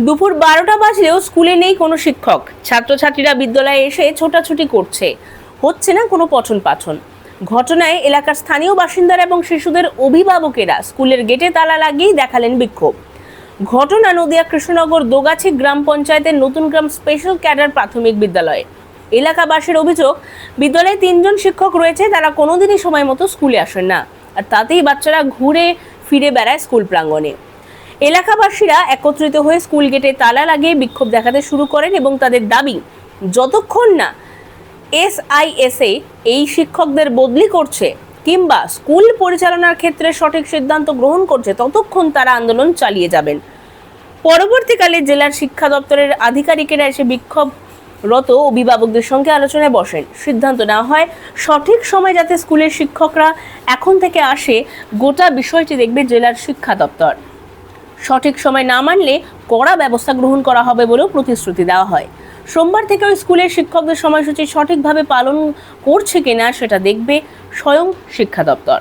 দুপুর 12টা বাজলেও স্কুলে নেই কোনো শিক্ষক। ছাত্রছাত্রীরা বিদ্যালয়ে এসে ছোটাছুটি করছে, হচ্ছে না কোনো পঠন পাঠন। ঘটনায় এলাকার স্থানীয় বাসিন্দারা এবং শিশুদের অভিভাবকেরা স্কুলের গেটে তালা লাগিয়ে দেখালেন বিক্ষোভ। ঘটনা নদিয়া কৃষ্ণনগর দোগাছি গ্রাম পঞ্চায়েতের নতুন গ্রাম স্পেশাল ক্যাডার প্রাথমিক বিদ্যালয়ে। এলাকাবাসীর অভিযোগ, বিদ্যালয়ে 3জন শিক্ষক রয়েছে, তারা কোনোদিনই সময় মতো স্কুলে আসেন না, আর তাতেই বাচ্চারা ঘুরে ফিরে বেড়ায় স্কুল প্রাঙ্গণে। এলাকাবাসীরা একত্রিত হয়ে স্কুল গেটে তালা লাগিয়ে বিক্ষোভ দেখাতে শুরু করেন এবং তাদের দাবি, যতক্ষণ না এসআইএসএ এই শিক্ষকদের বদলি করছে কিংবা স্কুল পরিচালনার ক্ষেত্রে সঠিক সিদ্ধান্ত গ্রহণ করছে, ততক্ষণ তারা আন্দোলন চালিয়ে যাবেন। পরবর্তীকালে জেলার শিক্ষা দপ্তরের আধিকারিকেরা এসে বিক্ষোভরত অভিভাবকদের সঙ্গে আলোচনায় বসেন। সিদ্ধান্ত নেওয়া হয় সঠিক সময় যাতে স্কুলের শিক্ষকরা এখন থেকে আসে, গোটা বিষয়টি দেখবে জেলার শিক্ষা দপ্তর। সঠিক সময় না মানলে কড়া ব্যবস্থা গ্রহণ করা হবে বলেও প্রতিশ্রুতি দেওয়া হয়। সোমবার থেকে ওই স্কুলের শিক্ষকদের সময়সূচি সঠিকভাবে পালন করছে কিনা সেটা দেখবে স্বয়ং শিক্ষা দপ্তর।